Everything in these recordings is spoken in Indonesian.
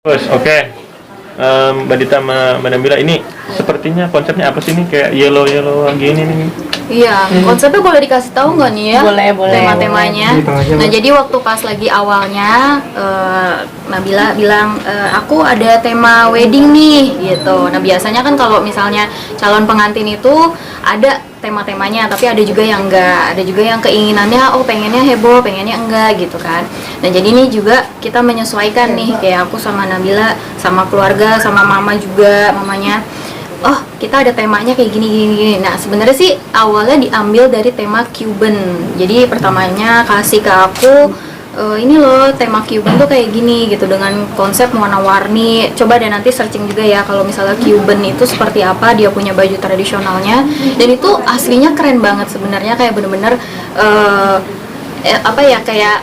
Terus oke. Mbak Dita sama Mbak Nabila ini sepertinya konsepnya apa sih nih kayak yellow gini nih? Iya, konsepnya boleh dikasih tahu nggak nih ya? Boleh. Tema-temanya. Nah, jadi waktu pas lagi awalnya Nabila bilang aku ada tema wedding nih gitu. Nah, biasanya kan kalau misalnya calon pengantin itu ada tema-temanya, tapi ada juga yang enggak, ada juga yang keinginannya pengennya heboh, pengennya enggak gitu kan. Nah, jadi ini juga kita menyesuaikan nih, kayak aku sama Nabila sama keluarga sama mama juga, mamanya kita ada temanya kayak gini. Nah, sebenarnya sih awalnya diambil dari tema Cuban. Jadi pertamanya kasih ke aku ini loh tema Cuban tuh kayak gini gitu, dengan konsep warna-warni. Coba deh nanti searching juga ya kalau misalnya Cuban itu seperti apa, dia punya baju tradisionalnya dan itu aslinya keren banget sebenarnya, kayak bener-bener kayak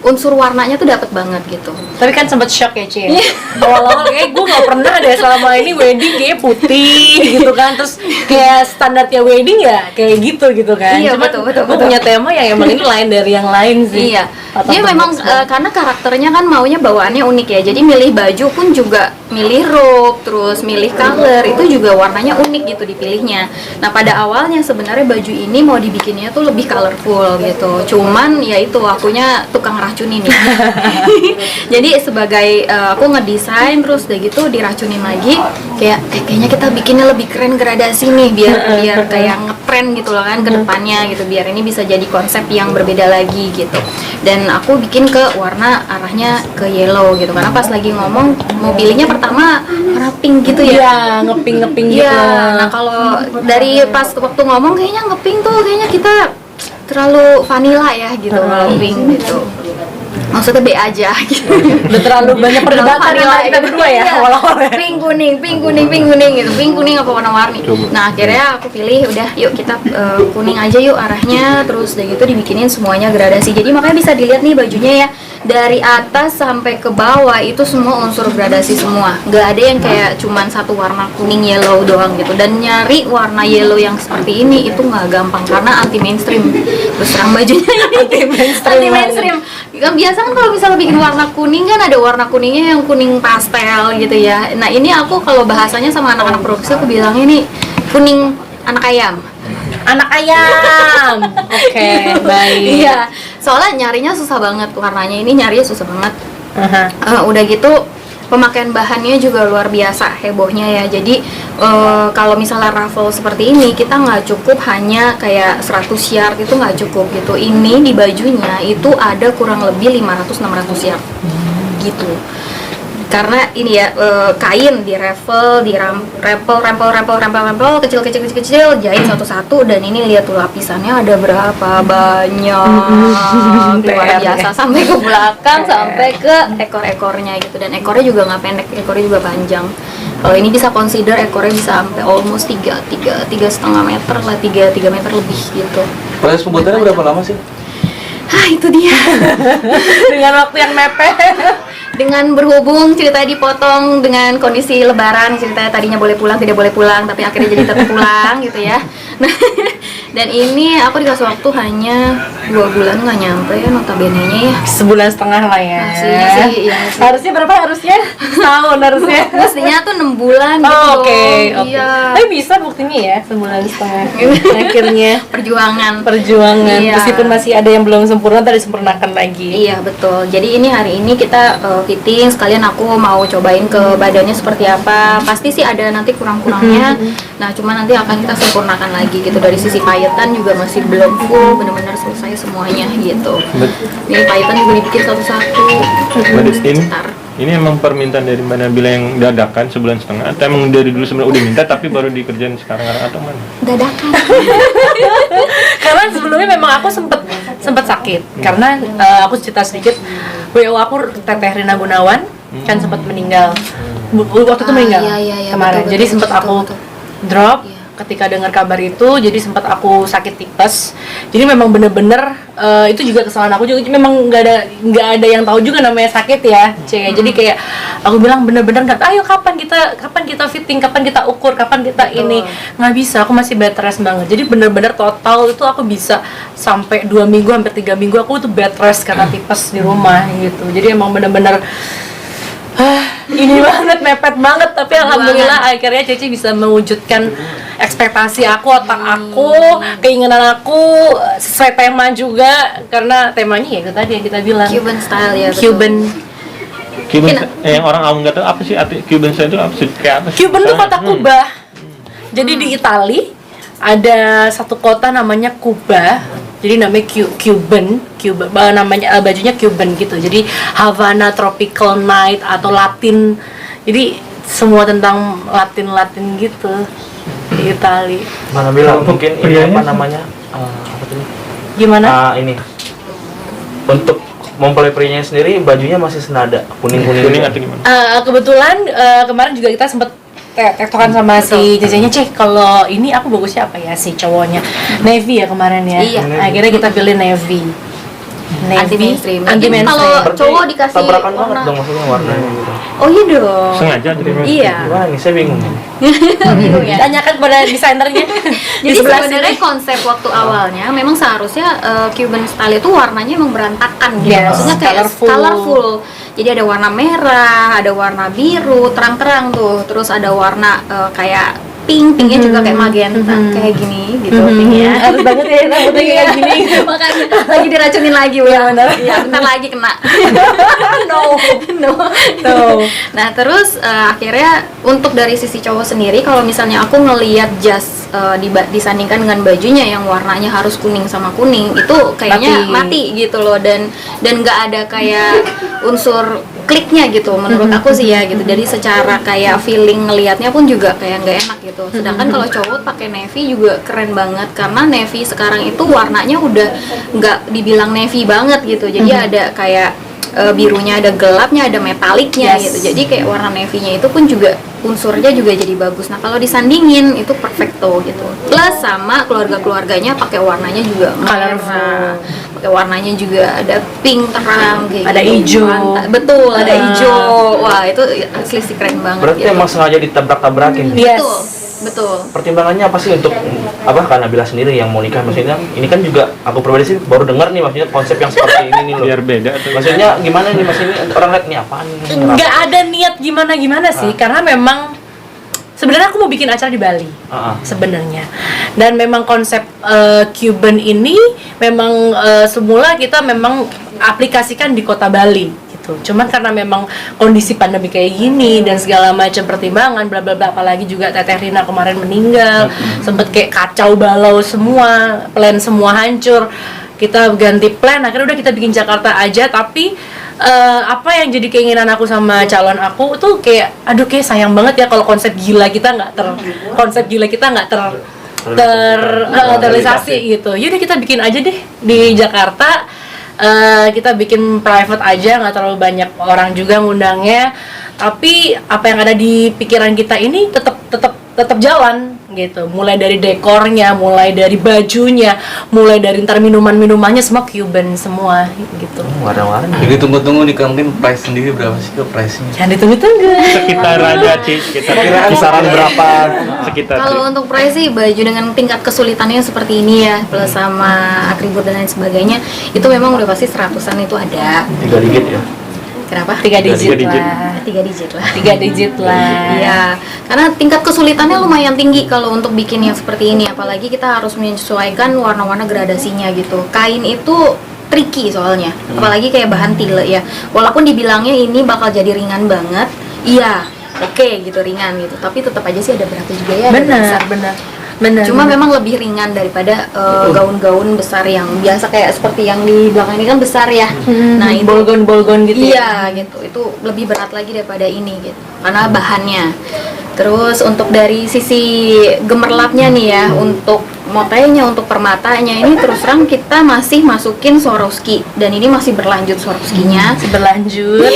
unsur warnanya tuh dapet banget gitu. Tapi kan sempet shock ya, Ci. Awal-awal kayak gue gak pernah deh selama ini wedding kayak putih gitu kan. Terus kayak standarnya wedding ya kayak gitu kan. Iya, Cuma betul. gue punya tema yang emang ini lain dari yang lain sih. Iya. Dia memang karena karakternya kan maunya bawaannya unik ya. Jadi milih baju pun juga milih rok, terus milih color itu juga warnanya unik gitu dipilihnya. Nah, pada awalnya sebenarnya baju ini mau dibikinnya tuh lebih colorful gitu. Cuman ya itu akunya tukang racunin ya. Jadi sebagai aku ngedesain terus udah gitu diracunin lagi, kayaknya kita bikinnya lebih keren gradasi nih biar kayak ngetren gitu loh kan ke depannya gitu, biar ini bisa jadi konsep yang berbeda lagi gitu. Dan aku bikin ke warna arahnya ke yellow gitu, karena pas lagi ngomong mau pilihnya pertama warna pink gitu ya. Iya, ngeping gitu. Iya. Nah, kalau dari pas waktu ngomong kayaknya ngepink tuh kayaknya kita terlalu vanilla ya gitu kalau pink gitu. Maksudnya B aja gitu. Udah terlalu banyak perdebatan antara kita berdua ya awal-awal. Pink kuning gitu. Pink kuning apa warna-warni. Nah, akhirnya aku pilih udah yuk kita kuning aja yuk arahnya, terus udah gitu dibikinin semuanya gradasi. Jadi makanya bisa dilihat nih bajunya ya, dari atas sampai ke bawah itu semua unsur gradasi semua. Nggak ada yang kayak cuman satu warna kuning yellow doang gitu. Dan nyari warna yellow yang seperti ini itu nggak gampang karena anti mainstream. Terus terang bajunya anti mainstream. Kan biasa kan kalau misalnya bikin warna kuning kan ada warna kuningnya yang kuning pastel gitu ya. Nah, ini aku kalau bahasanya sama anak-anak produksi aku bilangnya nih kuning anak ayam. Anak ayam. Oke, baik. Iya, soalnya nyarinya susah banget warnanya, ini nyarinya susah banget. Udah gitu pemakaian bahannya juga luar biasa hebohnya ya. Jadi kalau misalnya raffle seperti ini kita nggak cukup hanya kayak 100 yard, itu nggak cukup gitu. Ini di bajunya itu ada kurang lebih 500-600 yard gitu. Karena ini ya kain di raffle, di rempel kecil jahit satu-satu, dan ini lihat tuh lapisannya ada berapa banyak luar biasa sampai ke belakang sampai ke ekor-ekornya gitu, dan ekornya juga nggak pendek, ekornya juga panjang. Kalau ini bisa consider ekornya bisa sampai almost 3,5 meter lah, 3 meter lebih gitu. Proses pembuatannya berapa lama sih? Itu dia. Dengan waktu yang mepet. Dengan berhubung ceritanya dipotong dengan kondisi lebaran, ceritanya tadinya boleh pulang tidak boleh pulang tapi akhirnya jadi tetap pulang gitu ya. Nah, dan ini aku dikasih waktu hanya 2 bulan, nggak nyampe ya notabene-nya ya. Sebulan setengah lah ya. Aslinya sih, iya sih. Harusnya berapa harusnya? Tahun harusnya. Mestinya tuh 6 bulan gitu. Oke. Iya. Tapi bisa buktinya ya sebulan setengah. Akhirnya Perjuangan. Iya. Meskipun masih ada yang belum sempurna, tadi disempurnakan lagi. Iya, betul. Jadi ini hari ini kita fitting, sekalian aku mau cobain ke badannya seperti apa. Pasti sih ada nanti kurang-kurangnya. Nah, cuma nanti akan kita sempurnakan lagi gitu. Dari sisi payetan juga masih belum full, benar-benar selesai semuanya gitu. Ini payetan juga dibikin satu-satu. Ini emang permintaan dari Mbak Nabila yang dadakan sebulan setengah, atau emang dari dulu sebenarnya udah minta tapi baru dikerjain sekarang atau mana? Dadakan. Karena sebelumnya memang aku sempat sakit. Karena aku cerita sedikit, WO aku Teteh Rina Gunawan kan sempat meninggal. Waktu itu meninggal kemarin. Betul, jadi sempat aku drop Iya. ketika dengar kabar itu. Jadi sempat aku sakit tipes. Jadi memang bener-bener itu juga kesalahan aku juga. Memang nggak ada yang tahu juga namanya sakit ya, Jadi kayak aku bilang bener-bener nggak. Ayo kapan kita fitting, kapan kita ukur, kapan kita ini. Nggak bisa. Aku masih bed rest banget. Jadi bener-bener total itu aku bisa sampai 2 minggu hampir 3 minggu aku tuh bed rest karena tipes di rumah gitu. Jadi emang bener-bener ini banget, mepet banget, tapi alhamdulillah akhirnya Ceci bisa mewujudkan ekspektasi aku, otak aku, keinginan aku sesuai tema juga, karena temanya ya itu tadi yang kita bilang Cuban style ya, betul. Cuban yang orang awam nggak tahu apa sih arti Cuban style itu apa sih? Kayak apa sih? Cuban tuh kota Kuba. Jadi di Itali ada satu kota namanya Kuba. Jadi namanya Cuban, namanya bajunya Cuban gitu. Jadi Havana Tropical Night atau Latin. Jadi semua tentang Latin gitu di Itali. Mana bilang mungkin ini apa namanya? Apa tuh? Gimana? Ini untuk mempelai prianya sendiri bajunya masih senada kuning atau gimana? Kebetulan kemarin juga kita sempat tektokan sama si Cecenya, Cek kalau ini aku bagusnya apa ya, si cowoknya navy ya kemarin ya. Iya. Akhirnya kita pilih navy. Anti mainstream. Anti Jadi kalau mainstream. cowok dikasih tabrakan banget warna. dong maksudnya warnanya gitu. Oh iya dong. Sengaja jadi Iya. Gimana nih, saya bingung. Bingung ya. Tanyakan kepada desainernya. Di Jadi sebelah sebenarnya sini. konsep waktu awalnya memang seharusnya Cuban style itu warnanya emang berantakan gitu. Yes, Maksudnya kayak colorful. colorful. Jadi ada warna merah, ada warna biru, terang-terang tuh. Terus ada warna kayak pinknya juga kayak magenta, kayak gini gitu pinknya. Harus banget ya rambutnya kayak gini. Makanya lagi diracunin lagi Iya, benar. Iya, bentar lagi kena. No. No. No. Nah terus akhirnya untuk dari sisi cowok sendiri, kalau misalnya aku ngelihat jas disandingkan dengan bajunya yang warnanya harus kuning sama kuning, itu kayaknya mati gitu loh, dan nggak ada kayak unsur kliknya gitu menurut aku sih ya gitu. Jadi secara kayak feeling ngelihatnya pun juga kayak nggak enak gitu. Sedangkan kalau cowok pakai navy juga keren banget, karena navy sekarang itu warnanya udah nggak dibilang navy banget gitu. Jadi ada kayak birunya, ada gelapnya, ada metaliknya gitu. Jadi kayak warna navy-nya itu pun juga unsurnya juga jadi bagus. Nah kalau disandingin itu perfecto gitu. Plus sama keluarganya pakai warnanya juga merah, pakai warnanya juga ada pink terang kayak Ada gitu. hijau. Betul, ada hijau. Wah itu asli sih keren banget. Berarti gitu. emang sengaja ditabrak-tabrakin. Yes. Betul. Pertimbangannya apa sih untuk apa? Karena Nabila sendiri yang mau nikah, maksudnya ini kan juga aku pribadi sih baru dengar nih, maksudnya konsep yang seperti ini nih loh. Biar beda atau Maksudnya gimana nih, maksudnya orang lihat nih apaan nih? Nggak ada niat gimana sih, karena memang sebenarnya aku mau bikin acara di Bali sebenarnya, dan memang konsep Cuban ini memang semula kita memang aplikasikan di kota Bali gitu. Cuman karena memang kondisi pandemi kayak gini dan segala macam pertimbangan bla bla bla, apalagi juga Teteh Rina kemarin meninggal, sempet kayak kacau balau semua, plan semua hancur. Kita ganti plan, akhirnya udah kita bikin Jakarta aja. Tapi apa yang jadi keinginan aku sama calon aku tuh kayak, aduh kayak sayang banget ya kalau konsep gila kita nggak terrealisasi gitu. Yaudah kita bikin aja deh di Jakarta. Kita bikin private aja, nggak terlalu banyak orang juga ngundangnya. Tapi apa yang ada di pikiran kita ini tetap jalan gitu. Mulai dari dekornya, mulai dari bajunya, mulai dari ntar minumannya semua Cuban semua gitu. Warna-warni. Jadi tunggu-tunggu nih, mungkin price sendiri berapa sih ke price-nya? Jangan ditunggu-tunggu. sekitar aja sih, sekitar Kisaran berapa? sekitar Kalau untuk price sih baju dengan tingkat kesulitannya seperti ini ya, plus sama atribut dan lain sebagainya, itu memang udah pasti 100-an itu ada. 3 digit ya. Kenapa? 3 digit digit. lah. 3 digit lah. 3 digit lah. Iya, karena tingkat kesulitannya lumayan tinggi kalau untuk bikin yang seperti ini, apalagi kita harus menyesuaikan warna-warna gradasinya gitu. Kain itu tricky soalnya, apalagi kayak bahan tile ya. Walaupun dibilangnya ini bakal jadi ringan banget, iya, oke gitu ringan gitu, tapi tetap aja sih ada beratnya juga ya. ada besar. Benar. Cuma memang lebih ringan daripada gaun-gaun besar yang biasa kayak seperti yang di belakang ini kan besar ya. Nah itu bolgon gitu. iya gitu, itu lebih berat lagi daripada ini gitu, karena bahannya. Terus untuk dari sisi gemerlapnya nih ya, untuk motenya, untuk permatanya ini terus terang kita masih masukin Swarovski, dan ini masih berlanjut Swarovskinya. Masih berlanjut.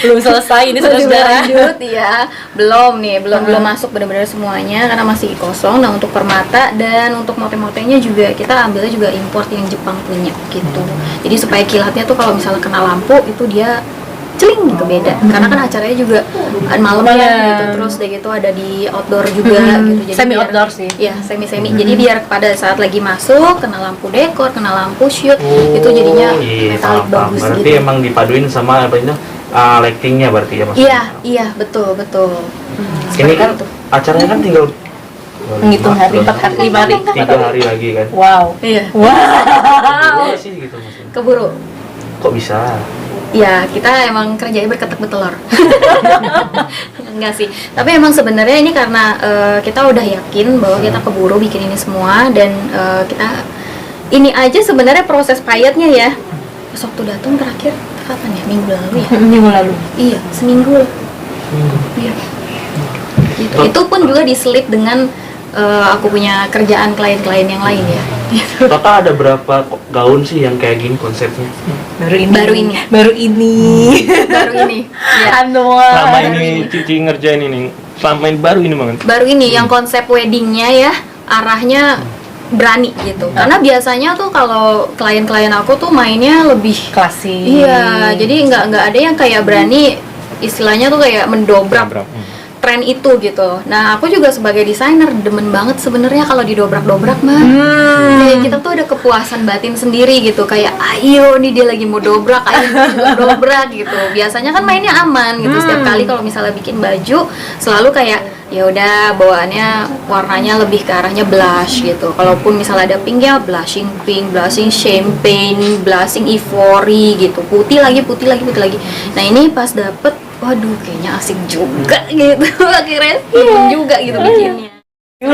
Belum selesai ini Masih saudara. berlanjut ya, belum masuk benar-benar semuanya karena masih kosong. Nah untuk permata dan untuk mote-motenya juga kita ambilnya juga import yang Jepang punya gitu. Jadi supaya kilatnya tuh kalau misalnya kena lampu itu dia celing gitu, beda. Karena kan acaranya juga malam ya gitu. Terus udah gitu ada di outdoor juga gitu. Jadi Semi biar- outdoor sih. Iya, semi. Jadi biar pada saat lagi masuk kena lampu dekor, kena lampu shoot, itu jadinya Iya, metalik paham. bagus Berarti gitu. emang dipaduin sama apa itu? lightingnya berarti ya maksudnya. Iya, betul. Ini kan acaranya kan tinggal Menghitung hari, 4 hari, 5 hari. 3 hari lagi kan. Wow. Iya. Gimana sih gitu maksudnya? Keburu. Kok bisa? Ya, kita emang kerjanya berketak betelor. Enggak sih. Tapi emang sebenarnya ini karena kita udah yakin bahwa kita keburu bikin ini semua dan kita ini aja sebenarnya proses payetnya ya. Pas waktu datang terakhir kapan ya? Minggu lalu ya? Minggu lalu. Iya, seminggu lah. Iya. Gitu. Itu pun juga diselip dengan aku punya kerjaan klien-klien yang lain ya. Gitu. Total ada berapa gaun sih yang kayak gini konsepnya? Baru ini. Baru ini. Baru ini. Ya. Selama ini Cici ngerjain ini, selama ini baru ini banget. Baru ini yang konsep weddingnya ya, arahnya berani gitu. Karena biasanya tuh kalau klien-klien aku tuh mainnya lebih klasik. iya, jadi nggak ada yang kayak berani istilahnya tuh kayak mendobrak tren itu gitu. Nah, aku juga sebagai desainer demen banget sebenarnya kalau didobrak-dobrak mah. Kayak kita tuh ada kepuasan batin sendiri gitu. Kayak ayo nih dia lagi mau dobrak, ayo dia juga dobrak gitu. Biasanya kan mainnya aman gitu. Setiap kali kalau misalnya bikin baju selalu kayak ya udah bawaannya warnanya lebih ke arahnya blush gitu. Kalaupun misalnya ada pink ya blushing pink, blushing champagne, blushing ivory gitu. Putih lagi. Nah, ini pas dapet waduh kayaknya asik juga gitu. Akhirnya juga gitu bikinnya. 10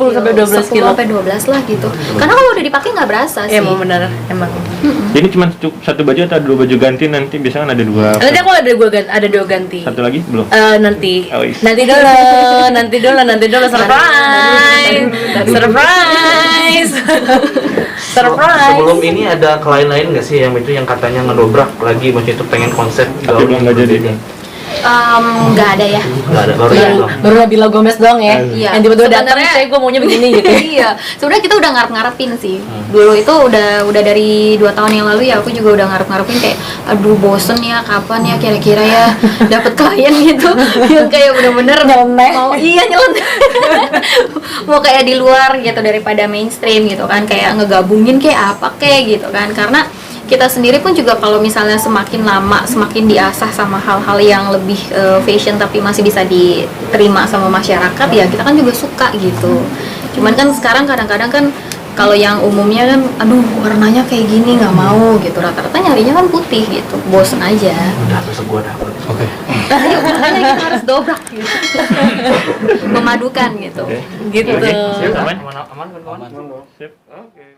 sampai 12 kilo. sampai 12 lah gitu. Karena kalau udah dipakai nggak berasa sih. Emang benar, emang. Jadi cuma satu baju atau 2 baju ganti nanti biasanya kan ada 2. Nanti aku ada 2 ganti. Satu lagi belum? Nanti. Oh, is. Nanti dulu surprise. Surprise. Sebelum ini ada klien lain nggak sih yang itu yang katanya ngedobrak lagi, maksudnya itu pengen konsep Tapi belum nggak jadi. Nggak ada ya. Nggak ada, baru itu. Baru Nabila Gomez doang ya. Iya. Yang tiba-tiba datang, Sebenarnya- saya gue maunya begini gitu. Iya, sebenarnya kita udah ngarep-ngarepin sih. Dulu itu udah dari 2 tahun yang lalu ya, aku juga udah ngarep-ngarepin kayak aduh bosen ya, kapan ya kira-kira ya dapet klien gitu yang kayak bener-bener Nyeleneh. mau nyeleneh mau kayak di luar gitu daripada mainstream gitu kan, kayak ngegabungin kayak apa kayak gitu kan. Karena kita sendiri pun juga kalau misalnya semakin lama semakin diasah sama hal-hal yang lebih fashion tapi masih bisa diterima sama masyarakat ya kita kan juga suka gitu. Cuman kan sekarang kadang-kadang kan kalau yang umumnya kan aduh warnanya kayak gini nggak mau gitu, rata-rata nyarinya kan putih gitu, bosen aja. Udah besok gua dapet. Oke. Ayo makanya kita harus dobrak gitu. Memadukan gitu. Oke. Gitu. Oke, siap, aman? Aman kan kawan? Sip. Oke.